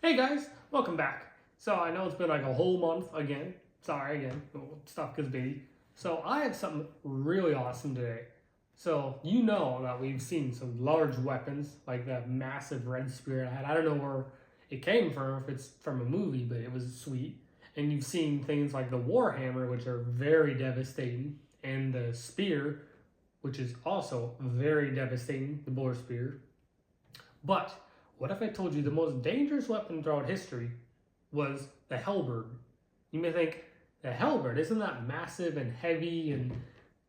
Hey guys, welcome back. So I know it's been like a whole month again. Sorry again, stuff gets busy. So I had something really awesome today. So you know that we've seen some large weapons, like that massive red spear I had. I don't know where it came from, if it's from a movie, but it was sweet. And you've seen things like the Warhammer, which are very devastating, and the spear, which is also very devastating, the boar spear. But what if I told you the most dangerous weapon throughout history was the halberd? You may think, the halberd, isn't that massive and heavy and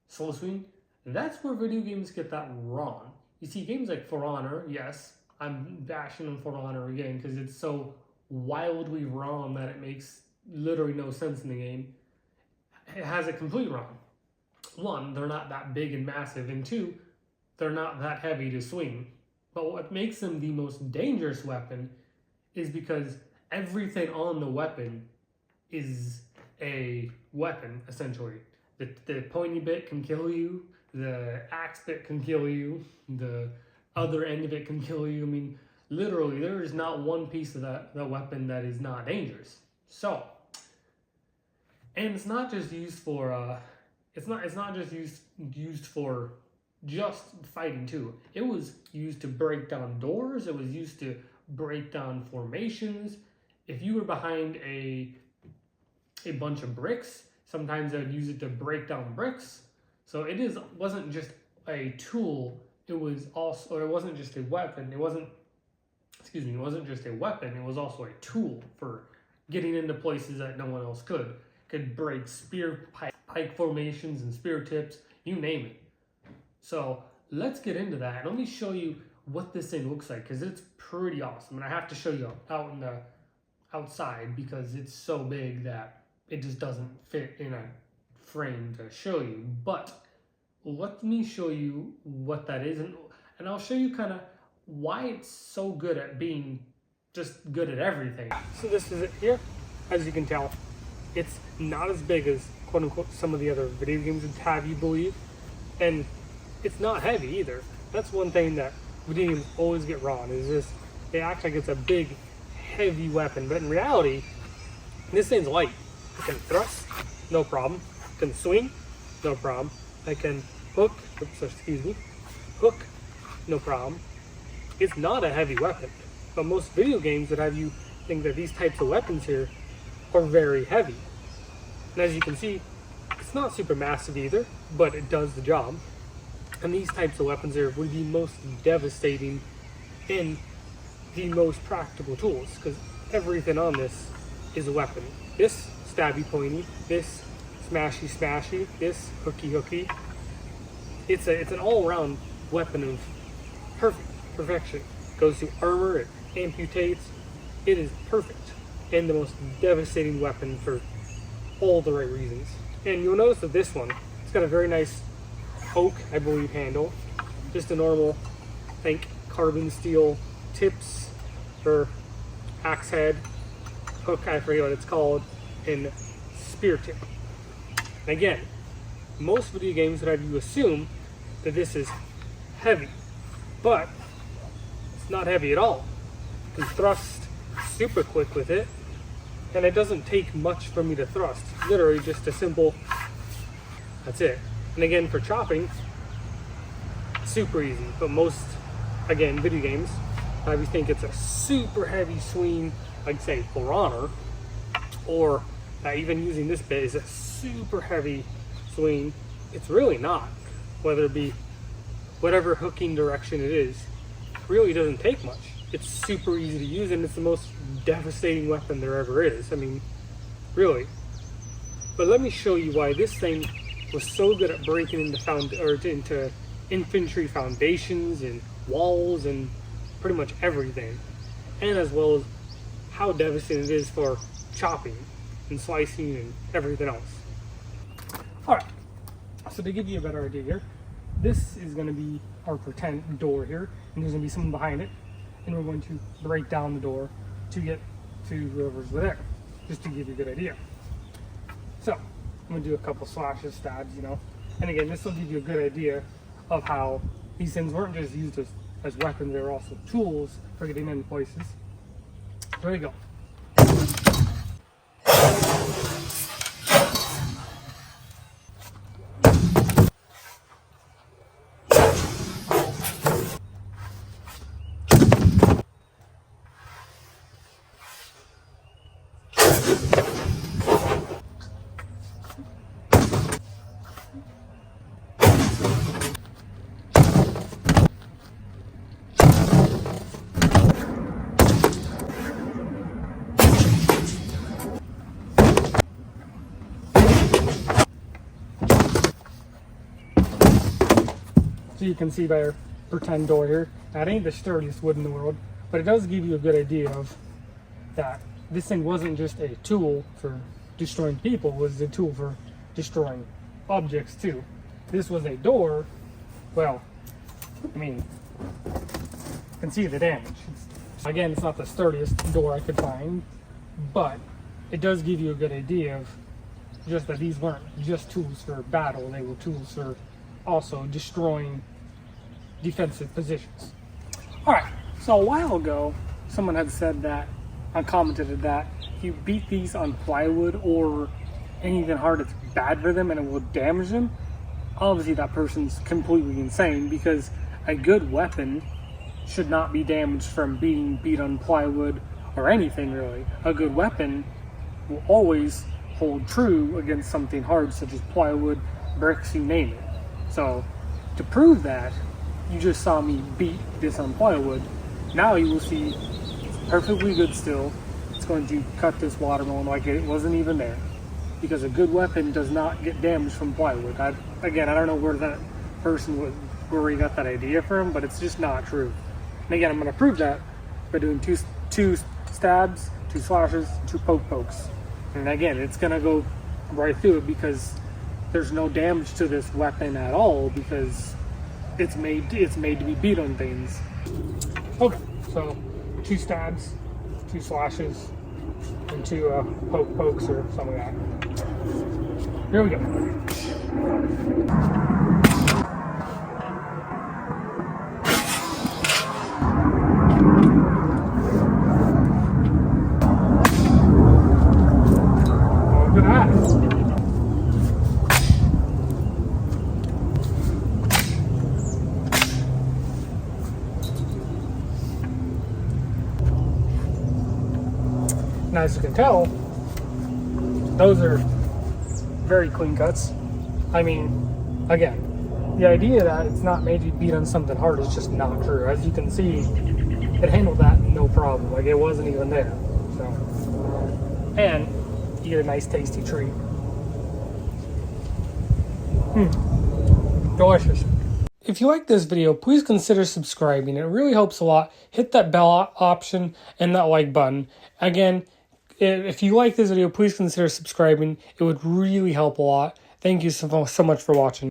slow swing? That's where video games get that wrong. You see, games like For Honor, yes, I'm bashing on For Honor again because it's so wildly wrong that it makes literally no sense in the game. It has it completely wrong. One, they're not that big and massive, and two, they're not that heavy to swing. But what makes them the most dangerous weapon is because everything on the weapon is a weapon, essentially. The pointy bit can kill you, the axe bit can kill you, the other end of it can kill you. I mean, literally, there is not one piece of that weapon that is not dangerous. So, and it's not just used for, it's not just used for just fighting too. It was used to break down doors. It was used to break down formations. If you were behind a bunch of bricks, sometimes they would use it to break down bricks. So it wasn't just a tool. It was also, or it wasn't just a weapon. It wasn't just a weapon. It was also a tool for getting into places that no one else could. Could break spear pike formations and spear tips, you name it. So let's get into that. Let me show you what this thing looks like because it's pretty awesome. And I have to show you out in the outside because it's so big that it just doesn't fit in a frame to show you. But let me show you what that is, and I'll show you kind of why it's so good at being just good at everything. So this is it here. As you can tell, it's not as big as quote unquote some of the other video games would have you believe. And it's not heavy either. That's one thing that video games always get wrong, is this, they act like it's a big, heavy weapon, but in reality, this thing's light. It can thrust, no problem. It can swing, no problem. I can hook, hook, no problem. It's not a heavy weapon, but most video games would have you think that these types of weapons here are very heavy. And as you can see, it's not super massive either, but it does the job. And these types of weapons here would be most devastating and the most practical tools, because everything on this is a weapon. This stabby pointy, this smashy smashy, this hooky hooky. It's an all-around weapon of perfection. Goes through armor, it amputates. It is perfect and the most devastating weapon for all the right reasons. And you'll notice that this one, it's got a very nice oak, I believe, handle. Just a normal, I think, carbon steel tips for axe head, hook, I forget what it's called, and spear tip. And again, most video games would have you assume that this is heavy, but it's not heavy at all. You can thrust super quick with it, and it doesn't take much for me to thrust. Literally just a simple, that's it. And again, for chopping, super easy. But most, again, video games, I would think it's a super heavy swing, like say For Honor, or even using this bit is a super heavy swing. It's really not. Whether it be whatever hooking direction it is, really doesn't take much. It's super easy to use, and it's the most devastating weapon there ever is. I mean, really. But let me show you why this thing was so good at breaking into infantry foundations and walls and pretty much everything, and as well as how devastating it is for chopping and slicing and everything else. Alright, so to give you a better idea here, this is going to be our pretend door here, and there's going to be someone behind it, and we're going to break down the door to get to whoever's there, just to give you a good idea. So I'm going to do a couple slashes, stabs, and again, this will give you a good idea of how these things weren't just used as weapons, they were also tools for getting into places. Here we go. So you can see by our pretend door here, that ain't the sturdiest wood in the world, but it does give you a good idea of that this thing wasn't just a tool for destroying people, it was a tool for destroying objects too. This was a door, well, I mean, you can see the damage. Again, it's not the sturdiest door I could find, but it does give you a good idea of just that these weren't just tools for battle, they were tools for also destroying defensive positions. Alright, so a while ago, someone had said that, I commented that if you beat these on plywood or anything hard, it's bad for them and it will damage them. Obviously that person's completely insane, because a good weapon should not be damaged from being beat on plywood or anything really. A good weapon will always hold true against something hard such as plywood, bricks, you name it. So to prove that, you just saw me beat this on plywood. Now you will see it's perfectly good still. It's going to cut this watermelon like it wasn't even there, because a good weapon does not get damaged from plywood. Again, I don't know where that person where he got that idea from, but it's just not true. And again, I'm going to prove that by doing two stabs, 2 slashes, 2 pokes. And again, it's going to go right through it because there's no damage to this weapon at all, because it's made to be beat on things. Okay, so 2 stabs, 2 slashes, and 2 pokes or something like that. Here we go. Look at that. Now, as you can tell, those are very clean cuts. I mean, again, the idea that it's not made to beat on something hard is just not true. As you can see, it handled that no problem. Like, it wasn't even there. So, and you get a nice tasty treat. Delicious. If you like this video, please consider subscribing. It really helps a lot. Hit that bell option and that like button. Again, if you like this video, please consider subscribing. It would really help a lot. Thank you so much for watching.